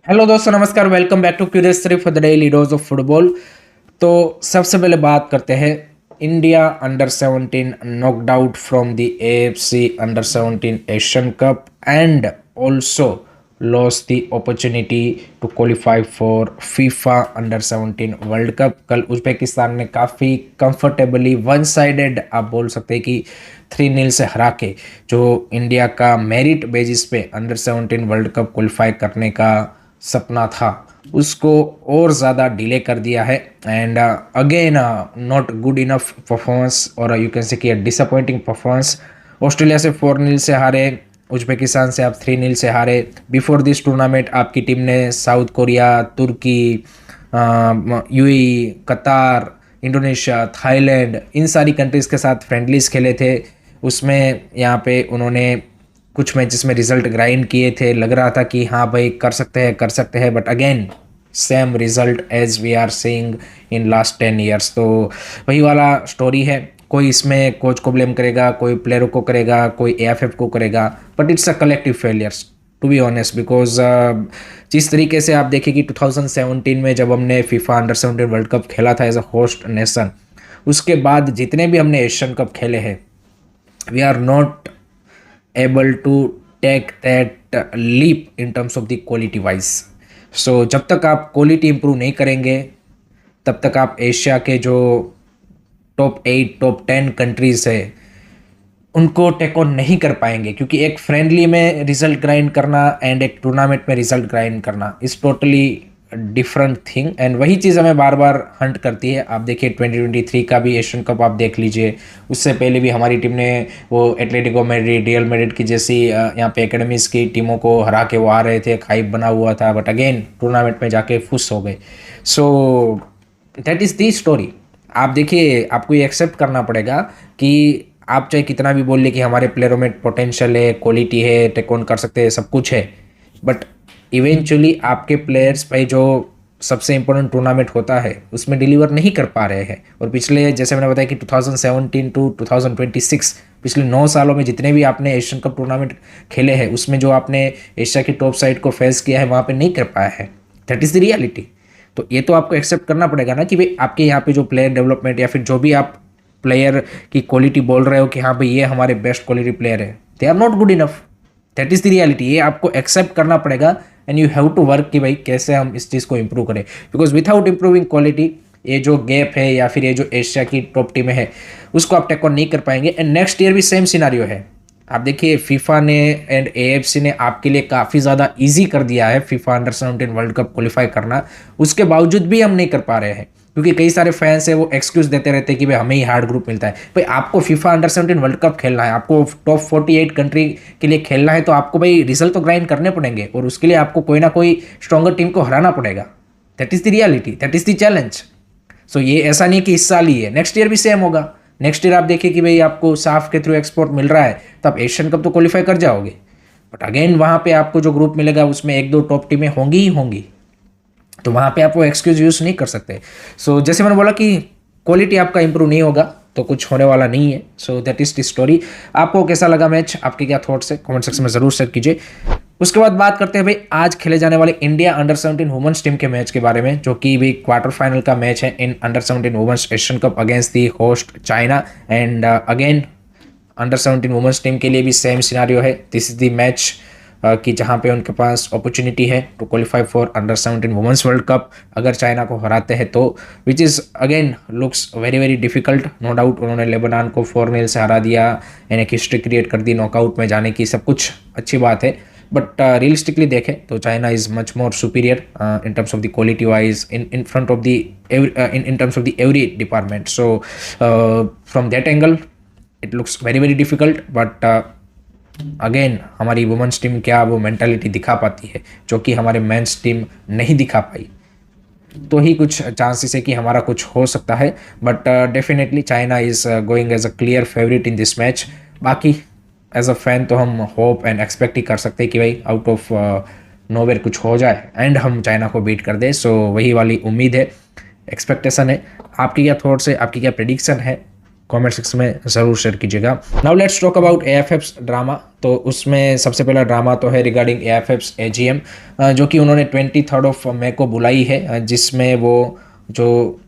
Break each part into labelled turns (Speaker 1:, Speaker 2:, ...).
Speaker 1: Hello दोस्तों, नमस्कार। Welcome back to Curious Three for the daily dose of football. तो सबसे पहले बात करते हैं। India under 17 knocked out from the AFC under 17 Asian cup and also lost the opportunity to qualify for FIFA under 17 world cup. कल Uzbekistan ने काफ़ी comfortably one sided आप बोल सकते हैं कि 3-0 से हरा के जो इंडिया का मेरिट बेसिस पे अंडर 17 वर्ल्ड कप क्वालिफाई करने का सपना था उसको और ज़्यादा डिले कर दिया है। And again not good enough performance और यू कैन से कि डिसअपॉइंटिंग परफॉर्मेंस। ऑस्ट्रेलिया से 4-0 से हारे, उज्बेकिस्तान से आप 3-0 से हारे। बिफोर दिस टूर्नामेंट आपकी टीम ने साउथ कोरिया, तुर्की, यूएई, कतार, इंडोनेशिया, थाईलैंड, इन सारी कंट्रीज़ के साथ फ्रेंडलीज खेले थे। उसमें यहाँ पे उन्होंने कुछ मैचेस में रिजल्ट ग्राइंड किए थे, लग रहा था कि हाँ भाई कर सकते हैं, but again same result as we are seeing in last 10 years. तो वही वाला स्टोरी है। कोई इसमें कोच को ब्लेम करेगा, कोई प्लेयरों को करेगा, कोई एएफएफ को करेगा, but it's a collective failures to be honest. Because जिस तरीके से आप देखिए कि 2017 में जब हमने फीफा अंडर 17 वर्ल्ड कप खेला था एज अ होस्ट नेशन, उसके बाद जितने भी हमने एशियन कप खेले हैं, we are not able to take that leap in terms of the quality wise. So जब तक आप क्वालिटी इंप्रूव नहीं करेंगे तब तक आप एशिया के जो टॉप 8 टॉप 10 कंट्रीज है उनको टेक ऑन नहीं कर पाएंगे। क्योंकि एक फ्रेंडली में रिजल्ट ग्राइंड करना एंड एक टूर्नामेंट में रिजल्ट ग्राइंड करना is totally different thing. And वही चीज़ हमें बार बार हंट करती है। आप देखिए 2023 का भी एशियन कप आप देख लीजिए, उससे पहले भी हमारी टीम ने वो एटलेटिको मैड्रिड, रियल मैड्रिड की जैसी यहाँ पे एकेडमीज की टीमों को हरा के वो आ रहे थे, हाइप बना हुआ था, बट अगेन टूर्नामेंट में जाके फुस हो गए। So that is the story. आप देखिए, आपको ये एक्सेप्ट करना पड़ेगा कि आप चाहे कितना भी बोल ले कि हमारे प्लेयरों में पोटेंशियल है, क्वालिटी है, टेक ऑन कर सकते हैं, सब कुछ है, बट इवेंचुअली आपके प्लेयर्स भाई जो सबसे इंपॉर्टेंट टूर्नामेंट होता है उसमें डिलीवर नहीं कर पा रहे हैं। और पिछले, जैसे मैंने बताया कि 2017 टू 2026, पिछले 9 सालों में जितने भी आपने एशियन कप टूर्नामेंट खेले हैं उसमें जो आपने एशिया की टॉप साइड को फेस किया है वहाँ पे नहीं कर पाया है। That is the reality. तो ये तो आपको एक्सेप्ट करना पड़ेगा ना कि भाई आपके यहाँ पे जो प्लेयर डेवलपमेंट या फिर जो भी आप प्लेयर की क्वालिटी बोल रहे हो कि हाँ भाई ये हमारे बेस्ट क्वालिटी प्लेयर है, they are not good enough. That is the reality. ये आपको एक्सेप्ट करना पड़ेगा and you have to work कि भाई कैसे हम इस चीज़ को इम्प्रूव करें। बिकॉज विदाउट इम्प्रूविंग क्वालिटी ये जो गैप है या फिर ये जो एशिया की टॉप टीमें है उसको आप टेक ऑन नहीं कर पाएंगे। एंड नेक्स्ट ईयर भी सेम सिनारियो है। आप देखिए फीफा ने एंड एएफसी ने आपके लिए काफ़ी ज़्यादा इजी कर दिया है FIFA under 17 world cup qualify करना, उसके बावजूद भी हम नहीं कर पा रहे हैं। क्योंकि कई सारे फैंस है वो एक्सक्यूज देते रहते हैं कि भाई हमें ही हार्ड ग्रुप मिलता है। भाई आपको फीफा अंडर 17 वर्ल्ड कप खेलना है, आपको टॉप 48 कंट्री के लिए खेलना है, तो आपको भाई रिजल्ट तो ग्राइंड करने पड़ेंगे और उसके लिए आपको कोई ना कोई स्ट्रॉन्गर टीम को हराना पड़ेगा। That is the reality, that is the challenge. So ये ऐसा नहीं कि इस साल ही है, नेक्स्ट ईयर भी सेम होगा। नेक्स्ट ईयर आप देखिए कि भाई आपको साफ के थ्रू एक्सपोर्ट मिल रहा है तो आप एशियन कप तो क्वालिफाई कर जाओगे, बट अगेन वहाँ पे आपको जो ग्रुप मिलेगा उसमें 1-2 टॉप टीमें होंगी ही होंगी, तो वहाँ पे आप वो एक्सक्यूज यूज़ नहीं कर सकते। सो जैसे मैंने बोला कि क्वालिटी आपका इंप्रूव नहीं होगा तो कुछ होने वाला नहीं है। So that is the story. आपको कैसा लगा मैच, आपके क्या थॉट्स है, कमेंट सेक्शन में ज़रूर शेयर कीजिए। उसके बाद बात करते हैं भाई आज खेले जाने वाले इंडिया अंडर 17 वुमेन्स टीम के मैच के बारे में, जो कि भी क्वार्टर फाइनल का मैच है in under 17 women's Asian cup against the host China. And again under 17 women's team के लिए भी सेम सिनारियो है। दिस इज द मैच कि जहाँ पे उनके पास अपॉर्चुनिटी है to qualify for under 17 women's world cup अगर चाइना को हराते हैं तो, which is again looks very very difficult. No doubt उन्होंने लेबनान को 4-0 से हरा दिया यानी एक हिस्ट्री क्रिएट कर दी नॉकआउट में जाने की, सब कुछ अच्छी बात है, बट रियलिस्टिकली देखें तो China is much more superior in terms of the quality wise in front of the in terms of the every department. So from that angle it looks very very difficult, but again हमारी women's team क्या वो mentality दिखा पाती है जो कि हमारे men's team नहीं दिखा पाई, तो ही कुछ चांसेस है कि हमारा कुछ हो सकता है। But definitely China is going as a clear favourite in this match. बाकी एज अ फैन तो हम होप एंड एक्सपेक्ट ही कर सकते हैं कि भाई आउट ऑफ नोवेयर कुछ हो जाए एंड हम चाइना को बीट कर दे। सो वही वाली उम्मीद है, एक्सपेक्टेशन है। आपकी क्या थॉट्स है, आपकी क्या प्रेडिक्शन है, कमेंट सेक्शन में ज़रूर शेयर कीजिएगा। Now let's talk about AFF drama. तो उसमें सबसे पहला ड्रामा तो है रिगार्डिंग एएफएफ एजीएम, जो कि उन्होंने 23 मई को बुलाई है, जिसमें वो जो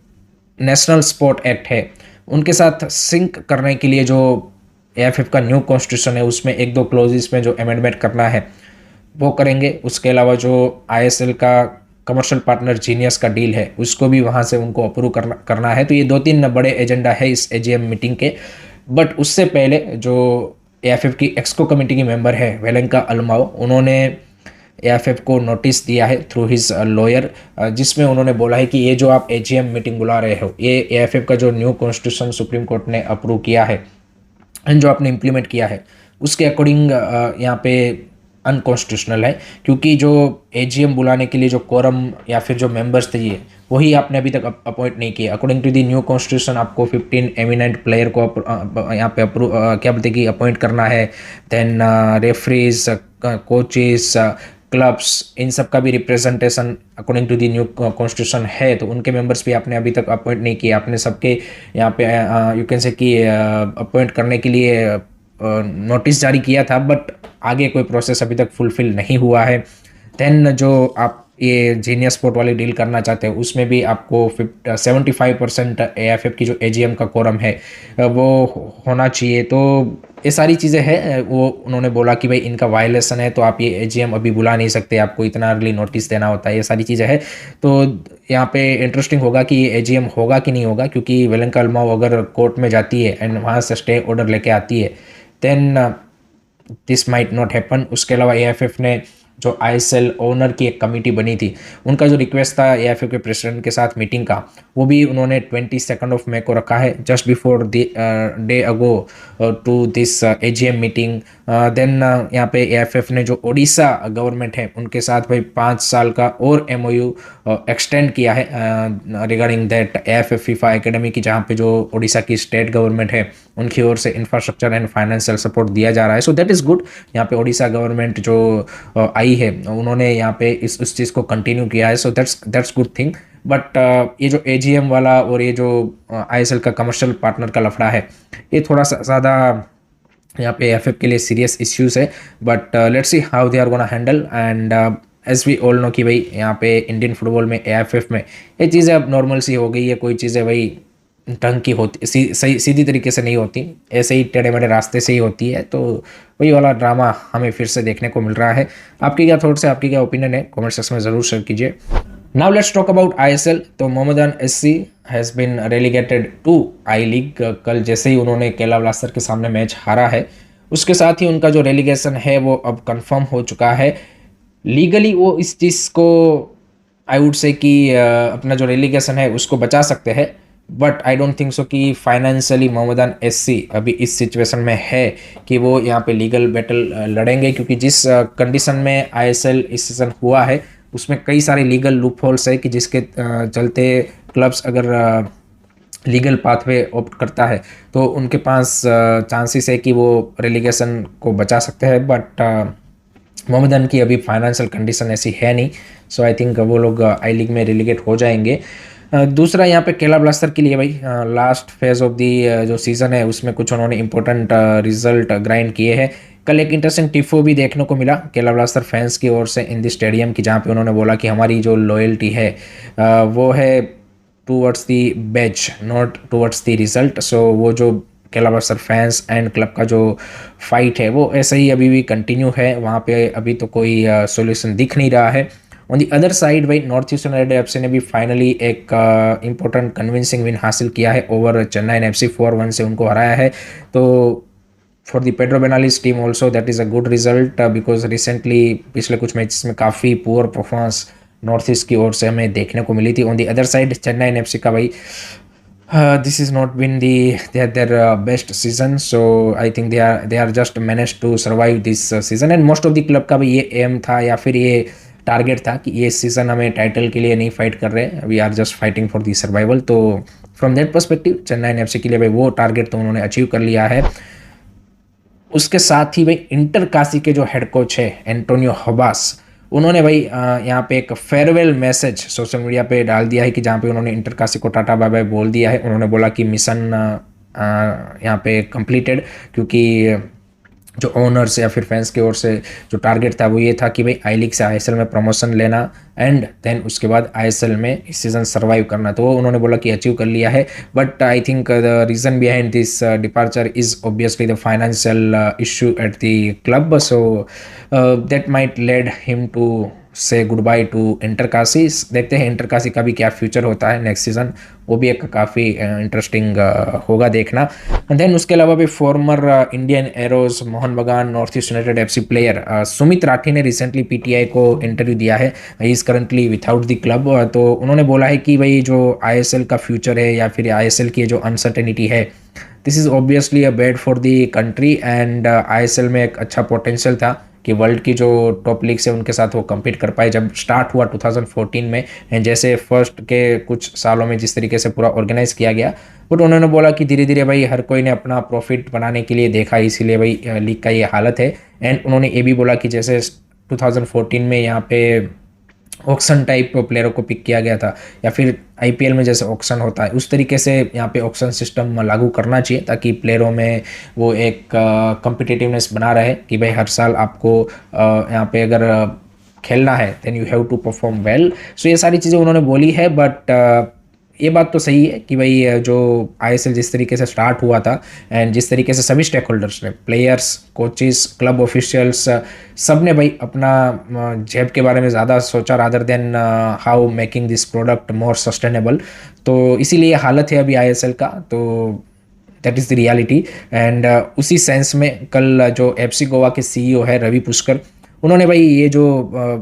Speaker 1: नेशनल स्पोर्ट एक्ट है उनके साथ सिंक करने के लिए जो एएफएफ का न्यू कॉन्स्टिट्यूशन है उसमें एक दो क्लोजेस में जो अमेंडमेंट करना है वो करेंगे। उसके अलावा जो आईएसएल का कमर्शियल पार्टनर जीनियस का डील है उसको भी वहाँ से उनको अप्रूव करना है। तो ये 2-3 बड़े एजेंडा है इस एजीएम मीटिंग के। बट उससे पहले जो एएफएफ की एक्सको कमेटी की मेंबर है वेलेंका अलमाओ, उन्होंने एएफएफ को नोटिस दिया है थ्रू हिज लॉयर, जिसमें उन्होंने बोला है कि ये जो आप एजीएम मीटिंग बुला रहे हो ये एएफएफ का जो न्यू कॉन्स्टिट्यूशन सुप्रीम कोर्ट ने अप्रूव किया है एंड जो आपने इम्प्लीमेंट किया है उसके अकॉर्डिंग यहाँ पे अनकॉन्स्टिट्यूशनल है, क्योंकि जो एजीएम बुलाने के लिए जो कोरम या फिर जो मेंबर्स चाहिए वही आपने अभी तक अपॉइंट नहीं किया। According to the new constitution आपको 15 एमिनेंट प्लेयर को यहाँ पे अप्रूव क्या बोलते कि अपॉइंट करना है। देन रेफरीज, कोचेस, क्लब्स, इन सब का भी representation according to the new constitution है। तो उनके मेंबर्स भी आपने अभी तक अपॉइंट नहीं किए। आपने सबके यहाँ पे यू कैन से कि अपॉइंट करने के लिए नोटिस जारी किया था, बट आगे कोई प्रोसेस अभी तक फुलफिल नहीं हुआ है। देन जो आप ये जीनियस स्पोर्ट वाली डील करना चाहते हैं उसमें भी आपको 75% एएफएफ की जो एजीएम का कोरम है वो होना चाहिए। तो ये सारी चीज़ें हैं। वो उन्होंने बोला कि भाई इनका वायलेशन है तो आप ये एजीएम अभी बुला नहीं सकते, आपको इतना अर्ली नोटिस देना होता है, ये सारी चीज़ें हैं। तो यहाँ पे इंटरेस्टिंग होगा कि ये एजीएम होगा कि नहीं होगा, क्योंकि वेलेंका अलमाओ अगर कोर्ट में जाती है एंड वहाँ से स्टे ऑर्डर लेके आती है then this might not happen. उसके अलावा एएफएफ ने जो आईएसएल ओनर की एक कमेटी बनी थी उनका जो रिक्वेस्ट था एएफएफ के प्रेसिडेंट के साथ मीटिंग का, वो भी उन्होंने 22 मई को रखा है, just before day ago to this AGM meeting. Then यहाँ पे एएफएफ ने जो ओडिशा गवर्नमेंट है उनके साथ भाई 5 साल का और एमओयू एक्सटेंड किया है regarding that AFF FIFA academy की, जहाँ पे जो ओडिशा की स्टेट गवर्नमेंट है उनकी ओर से इंफ्रास्ट्रक्चर एंड फाइनेंशियल सपोर्ट दिया जा रहा है। So that is good. यहाँ पे ओडिशा गवर्नमेंट जो आई है उन्होंने यहाँ पे इस चीज़ को कंटिन्यू किया है। So that's good thing. But ये जो एजीएम वाला और ये जो आईएसएल का कमर्शियल पार्टनर का लफड़ा है ये थोड़ा सा ज़्यादा यहाँ पे एएफएफ के लिए सीरियस इश्यूज है। But let's see how they are gonna handle. And as we all know कि भाई यहाँ पे इंडियन फुटबॉल में एएफएफ में ये चीज़ें अब नॉर्मल सी हो गई है। कोई चीज़ें भाई ढंग की होती सही सीधी तरीके से नहीं होती, ऐसे ही टेढ़े मेढ़े रास्ते से ही होती है। तो वही वाला ड्रामा हमें फिर से देखने को मिल रहा है। आपकी क्या थॉट्स है, आपकी क्या ओपिनियन है, कमेंट सेक्शन में ज़रूर शेयर कीजिए। Now let's talk about ISL. तो Mohammedan SC has been relegated to I League. कल जैसे ही उन्होंने केला ब्लास्टर के सामने मैच हारा है उसके साथ ही उनका जो रेलीगेशन है वो अब कंफर्म हो चुका है। लीगली वो इस चीज़ को आई वुड से कि अपना जो रेलीगेशन है उसको बचा सकते हैं, but I don't think so कि फाइनेंशियली मोहम्मदन एससी अभी इस सिचुएशन में है कि वो यहाँ पे लीगल बैटल लड़ेंगे, क्योंकि जिस कंडीशन में आईएसएल इस सीज़न हुआ है उसमें कई सारे लीगल लूपहोल्स है कि जिसके चलते क्लब्स अगर लीगल पाथवे ऑप्ट करता है तो उनके पास चांसेस है कि वो रेलीगेशन को बचा सकते हैं। बट मोहम्मदन की अभी फाइनेंशियल कंडीशन ऐसी है नहीं, सो आई थिंक वो लोग आई लीग में रेलीगेट हो जाएंगे। दूसरा यहाँ पे केला ब्लास्टर के लिए भाई लास्ट फेज ऑफ दी जो सीज़न है उसमें कुछ उन्होंने इंपॉर्टेंट रिजल्ट ग्राइंड किए हैं। कल एक इंटरेस्टिंग टिफो भी देखने को मिला केला ब्लास्टर फैंस की ओर से इन द स्टेडियम की, जहाँ पे उन्होंने बोला कि हमारी जो लॉयल्टी है वो है towards the batch not towards the result. So वो जो केला ब्लास्टर फैंस एंड क्लब का जो फाइट है वो ऐसे ही अभी भी कंटिन्यू है, वहाँ पे अभी तो कोई सॉल्यूशन दिख नहीं रहा है। ऑन दी अदर साइड भाई नॉर्थ ईस्टर्न यूनाइटेड एफसी ने भी फाइनली एक इंपॉर्टेंट कन्विंसिंग विन हासिल किया है ओवर चेन्नई एफसी, 4-1 से उनको हराया है। तो for the Pedro Benali's team also that is a good result, because recently पिछले कुछ मैचेस में काफ़ी पुअर परफॉर्मेंस नॉर्थ ईस्ट की ओर से हमें देखने को मिली थी। On the other side Chennai FC का भाई this is not been their best season, so I think they are just managed to survive this season, and most of the club का भी ये एम था या फिर ये टारगेट था कि ये सीज़न हमें टाइटल के लिए नहीं फाइट कर रहे, we are just fighting for the survival. तो from that perspective Chennai FC के लिए भाई वो टारगेट तो उन्होंने अचीव कर लिया है। उसके साथ ही भाई इंटर काशी के जो हेड कोच है एंटोनियो हबास, उन्होंने भाई यहाँ पे एक फेयरवेल मैसेज सोशल मीडिया पे डाल दिया है कि जहाँ पे उन्होंने इंटर काशी को टाटा बाय बाय बोल दिया है। उन्होंने बोला कि मिशन यहाँ पे कंप्लीटेड, क्योंकि जो ओनर्स या फिर फैंस की ओर से जो टारगेट था वो ये था कि भाई आई लीग से आईएसएल में प्रमोशन लेना एंड देन उसके बाद आईएसएल में इस सीज़न सर्वाइव करना। तो वो उन्होंने बोला कि अचीव कर लिया है, but I think the reason behind this departure is obviously the financial issue at the club, so that might lead him to say goodbye to Inter Kashi. देखते हैं इंटर काशी का भी क्या फ्यूचर होता है नेक्स्ट सीज़न, वो भी एक काफ़ी इंटरेस्टिंग होगा देखना। एंड देन उसके अलावा भी फॉर्मर इंडियन एरोज मोहन बगान north east United FC player Sumit Rathi ने रिसेंटली पीटीआई को इंटरव्यू दिया है। He is currently without the club. तो उन्होंने बोला है कि भाई जो आईएसएल का फ्यूचर है या फिर आईएसएल की जो अनसर्टेनिटी है, this is obviously a bad for the country. And ISL में एक अच्छा पोटेंशियल था कि वर्ल्ड की जो टॉप लीग्स है उनके साथ वो कम्पीट कर पाए जब स्टार्ट हुआ 2014 में, एंड जैसे फर्स्ट के कुछ सालों में जिस तरीके से पूरा ऑर्गेनाइज किया गया। बट उन्होंने बोला कि धीरे धीरे भाई हर कोई ने अपना प्रॉफिट बनाने के लिए देखा, इसीलिए भाई लीग का ये हालत है। एंड उन्होंने ये भी बोला कि जैसे 2014 में यहाँ पे ऑक्शन टाइप प्लेयरों को पिक किया गया था, या फिर आईपीएल में जैसे ऑक्शन होता है उस तरीके से यहाँ पे ऑक्शन सिस्टम लागू करना चाहिए, ताकि प्लेयरों में वो एक कम्पिटिटिवनेस बना रहे कि भाई हर साल आपको यहाँ पे अगर खेलना है then you have to perform well. So ये सारी चीज़ें उन्होंने बोली है, बट ये बात तो सही है कि भाई जो आईएसएल जिस तरीके से स्टार्ट हुआ था एंड जिस तरीके से सभी स्टेक होल्डर्स ने, प्लेयर्स, कोचेस, क्लब ऑफिशियल्स, सब ने भाई अपना जेब के बारे में ज़्यादा सोचा rather than how making this product more sustainable. तो इसीलिए हालत है अभी आईएसएल का। तो that is the reality. And उसी सेंस में कल जो एफसी गोवा के सीईओ है रवि पुष्कर, उन्होंने भाई ये जो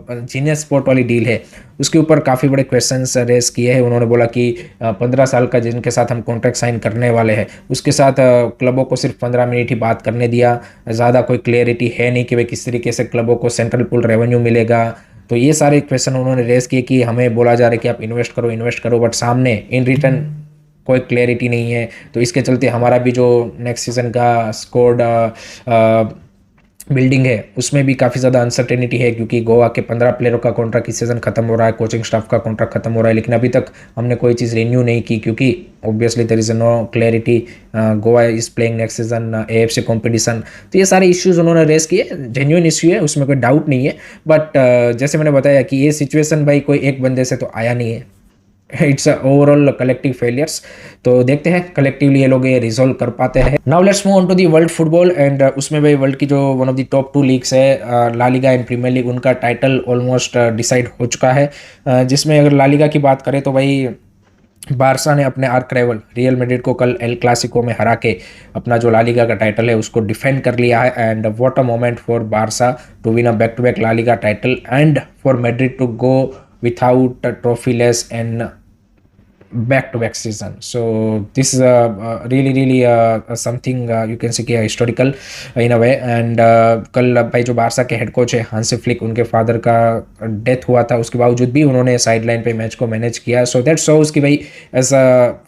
Speaker 1: जीनियस स्पोर्ट वाली डील है उसके ऊपर काफ़ी बड़े क्वेश्चंस रेस किए हैं। उन्होंने बोला कि 15 साल का जिनके साथ हम कॉन्ट्रैक्ट साइन करने वाले हैं उसके साथ क्लबों को सिर्फ 15 मिनट ही बात करने दिया, ज़्यादा कोई क्लियरिटी है नहीं कि भाई किस तरीके से क्लबों को सेंट्रल पूल रेवेन्यू मिलेगा। तो ये सारे क्वेश्चन उन्होंने रेस किए कि हमें बोला जा रहा है कि आप इन्वेस्ट करो, बट सामने इन रिटर्न कोई क्लैरिटी नहीं है। तो इसके चलते हमारा भी जो नेक्स्ट सीज़न का स्कोर्ड बिल्डिंग है उसमें भी काफ़ी ज़्यादा अनसर्टेनिटी है, क्योंकि गोवा के 15 प्लेयरों का कॉन्ट्रैक्ट इस सीज़न खत्म हो रहा है, कोचिंग स्टाफ का कॉन्ट्रैक्ट खत्म हो रहा है, लेकिन अभी तक हमने कोई चीज़ रिन्यू नहीं की, क्योंकि obviously there is no clarity. Goa is playing next season AFC competition. तो ये सारे इश्यूज़ उन्होंने रेस किए, जेन्युइन इश्यू है, उसमें कोई डाउट नहीं है। बट जैसे मैंने बताया कि ये सिचुएशन भाई कोई एक बंदे से तो आया नहीं है, इट्स ओवरऑल कलेक्टिव फेलियर्स। तो देखते हैं कलेक्टिवली ये लोग ये रिजोल्व कर पाते हैं। Now let's move on to the world football. And उसमें भाई वर्ल्ड की जो one of the top 2 leagues है La Liga and Premier League, उनका टाइटल ऑलमोस्ट डिसाइड हो चुका है। जिसमें अगर ला लीगा की बात करें तो भाई बारसा ने अपने आर्क राइवल रियल मैड्रिड को कल एल क्लासिको में हरा के अपना जो ला लीगा का टाइटल है उसको डिफेंड कर लिया है। And what a moment for Barca to win a back to back La Liga title and for Madrid to go without trophyless and back-to-back season. So this is really something you can say कि historical in a way. And कल भाई जो Barça के head coach है Hansi Flick, उनके father का death हुआ था, उसके बावजूद भी उन्होंने साइडलाइन पे मैच को मैनेज किया। सो दैट शोज कि भाई as a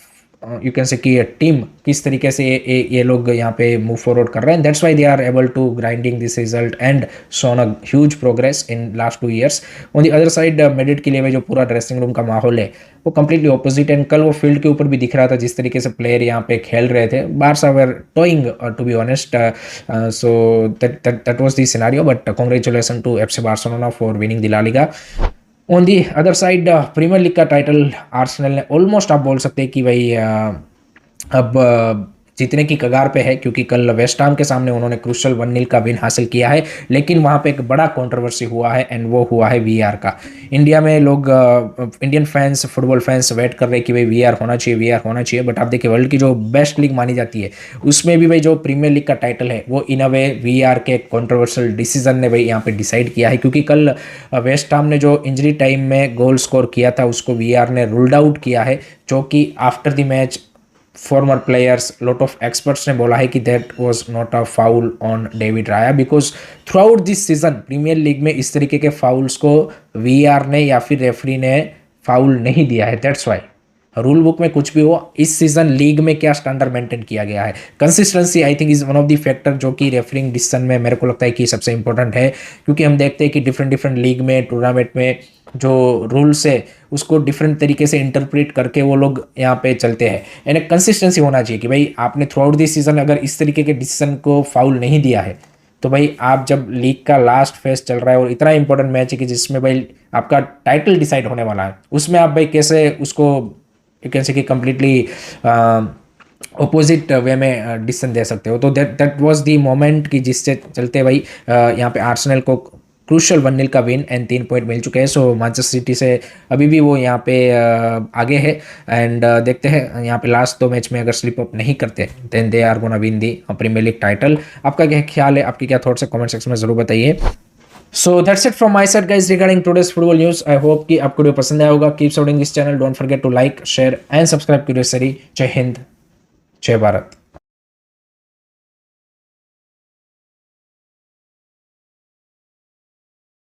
Speaker 1: you can say कि टीम किस तरीके से ये लोग यहाँ पे मूव फॉरवर्ड कर रहे हैं। That's why they are able to grinding this result and shown a huge progress in last 2 years। On the other side Madrid के लिए जो पूरा ड्रेसिंग रूम का माहौल है वो कंप्लीटली ऑपोजिट। एंड कल वो फील्ड के ऊपर भी दिख रहा था जिस तरीके से प्लेयर यहाँ पे खेल रहे थे, Barca were toying to be honest. So that was the scenario, but congratulation to FC Barcelona for winning the La Liga. On the other side Premier League का टाइटल आर्सेनल ने ऑलमोस्ट आप बोल सकते हैं कि भाई अब जीतने की कगार पे है, क्योंकि कल वेस्ट हैम के सामने उन्होंने क्रूशल 1-0 का विन हासिल किया है। लेकिन वहाँ पे एक बड़ा कंट्रोवर्सी हुआ है एंड वो हुआ है वीआर का। इंडिया में लोग Indian fans, football fans wait कर रहे हैं कि भाई वीआर होना चाहिए, बट आप देखिए वर्ल्ड की जो बेस्ट लीग मानी जाती है उसमें भी भाई जो प्रीमियर लीग का टाइटल है वो इन अ वे वीआर के कंट्रोवर्शियल डिसीजन ने भाई यहाँ पे डिसाइड किया है। क्योंकि कल वेस्ट हैम ने जो इंजरी टाइम में गोल स्कोर किया था उसको वीआर ने रूल्ड आउट किया है, जो कि after the match former players, lot of experts ने बोला है कि that was not a foul on David Raya, because throughout this season Premier League में इस तरीके के फाउल्स को वीआर ने या फिर रेफरी ने फाउल नहीं दिया है। दैट्स वाई रूल बुक में कुछ भी हो, इस सीजन लीग में क्या स्टैंडर्ड मेंटेन किया गया है, consistency I think is one of the factor जो कि रेफरिंग डिसीजन में मेरे को लगता है कि सबसे इंपॉर्टेंट है। क्योंकि हम देखते हैं कि डिफरेंट लीग में, टूर्नामेंट में जो रूल्स है उसको डिफरेंट तरीके से इंटरप्रेट करके वो लोग यहाँ पे चलते हैं। यानी कंसिस्टेंसी होना चाहिए कि भाई आपने थ्रू आउट दिस सीजन अगर इस तरीके के डिसीजन को फाउल नहीं दिया है तो भाई आप जब लीग का लास्ट फेज चल रहा है और इतना इंपॉर्टेंट मैच है कि जिसमें भाई आपका टाइटल डिसाइड होने वाला है, उसमें आप भाई कैसे उसको यू कैन से कि कम्प्लीटली अपोजिट वे में डिसीजन दे सकते हो। तो दैट वाज द मोमेंट कि जिससे चलते भाई यहाँ पे आर्सेनल को क्रूशल 1-0 का विन एंड 3 पॉइंट मिल चुके हैं। सो मैनचेस्टर सिटी से अभी भी वो यहाँ पे आगे है एंड देखते हैं यहाँ पे लास्ट 2 मैच में अगर स्लिप अप नहीं करते then they are gonna win the Premier League title. आपका क्या ख्याल है, आपकी क्या थॉट्स है, कमेंट सेक्शन में जरूर बताइए। So that's it from my side guys regarding today's football news. I hope कि आपको वीडियो पसंद आया होगा। Keep supporting this channel, don't forget to like share and subscribe to this series. जय हिंद, जय भारत।